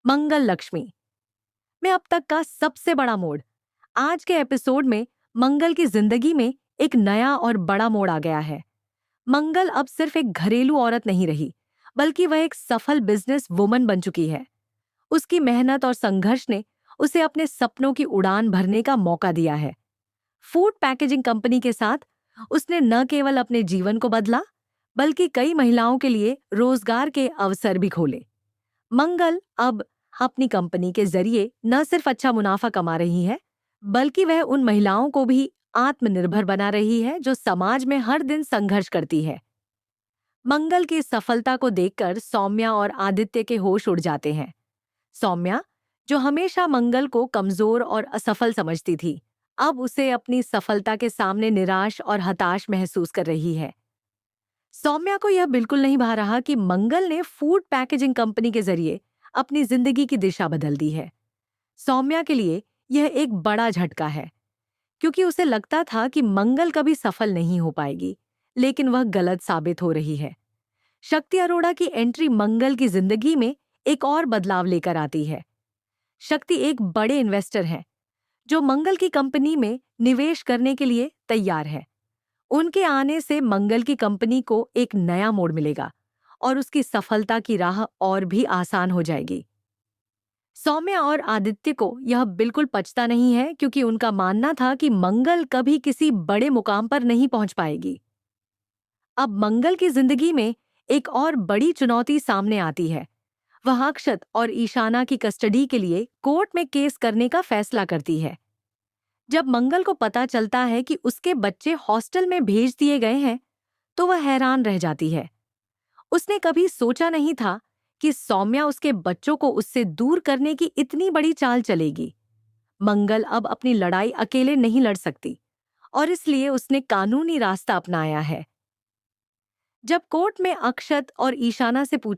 मंगल लक्ष्मी में अब तक का सबसे बड़ा मोड़। आज के एपिसोड में मंगल की जिंदगी में एक नया और बड़ा मोड़ आ गया है। मंगल अब सिर्फ एक घरेलू औरत नहीं रही, बल्कि वह एक सफल बिजनेस वुमन बन चुकी है। उसकी मेहनत और संघर्ष ने उसे अपने सपनों की उड़ान भरने का मौका दिया है। फूड पैकेजिंग कंपनी के साथ उसने न केवल अपने जीवन को बदला, बल्कि कई महिलाओं के लिए रोजगार के अवसर भी खोले। मंगल अब अपनी कंपनी के जरिए न सिर्फ अच्छा मुनाफा कमा रही है, बल्कि वह उन महिलाओं को भी आत्मनिर्भर बना रही है जो समाज में हर दिन संघर्ष करती है। मंगल की इस सफलता को देखकर सौम्या और आदित्य के होश उड़ जाते हैं। सौम्या, जो हमेशा मंगल को कमजोर और असफल समझती थी, अब उसे अपनी सफलता के सामने निराश और हताश महसूस कर रही है। सौम्या को यह बिल्कुल नहीं भा रहा कि मंगल ने फूड पैकेजिंग कंपनी के जरिए अपनी जिंदगी की दिशा बदल दी है। सौम्या के लिए यह एक बड़ा झटका है, क्योंकि उसे लगता था कि मंगल कभी सफल नहीं हो पाएगी, लेकिन वह गलत साबित हो रही है। शक्ति अरोड़ा की एंट्री मंगल की जिंदगी में एक और बदलाव लेकर आती है। शक्ति एक बड़े इन्वेस्टर हैं, जो मंगल की कंपनी में निवेश करने के लिए तैयार है। उनके आने से मंगल की कंपनी को एक नया मोड़ मिलेगा और उसकी सफलता की राह और भी आसान हो जाएगी। सौम्या और आदित्य को यह बिल्कुल पचता नहीं है, क्योंकि उनका मानना था कि मंगल कभी किसी बड़े मुकाम पर नहीं पहुंच पाएगी। अब मंगल की जिंदगी में एक और बड़ी चुनौती सामने आती है। वह अक्षत और ईशाना की कस्टडी के लिए कोर्ट में केस करने का फैसला करती है। जब मंगल को पता चलता है कि उसके बच्चे हॉस्टल में भेज दिए गए हैं, तो वह हैरान रह जाती है। उसने कभी सोचा नहीं था कि सौम्या उसके बच्चों को उससे दूर करने की इतनी बड़ी चाल चलेगी। मंगल अब अपनी लड़ाई अकेले नहीं लड़ सकती, और इसलिए उसने कानूनी रास्ता अपनाया है। जब कोर्ट में अक्षत और ईशाना से पूछा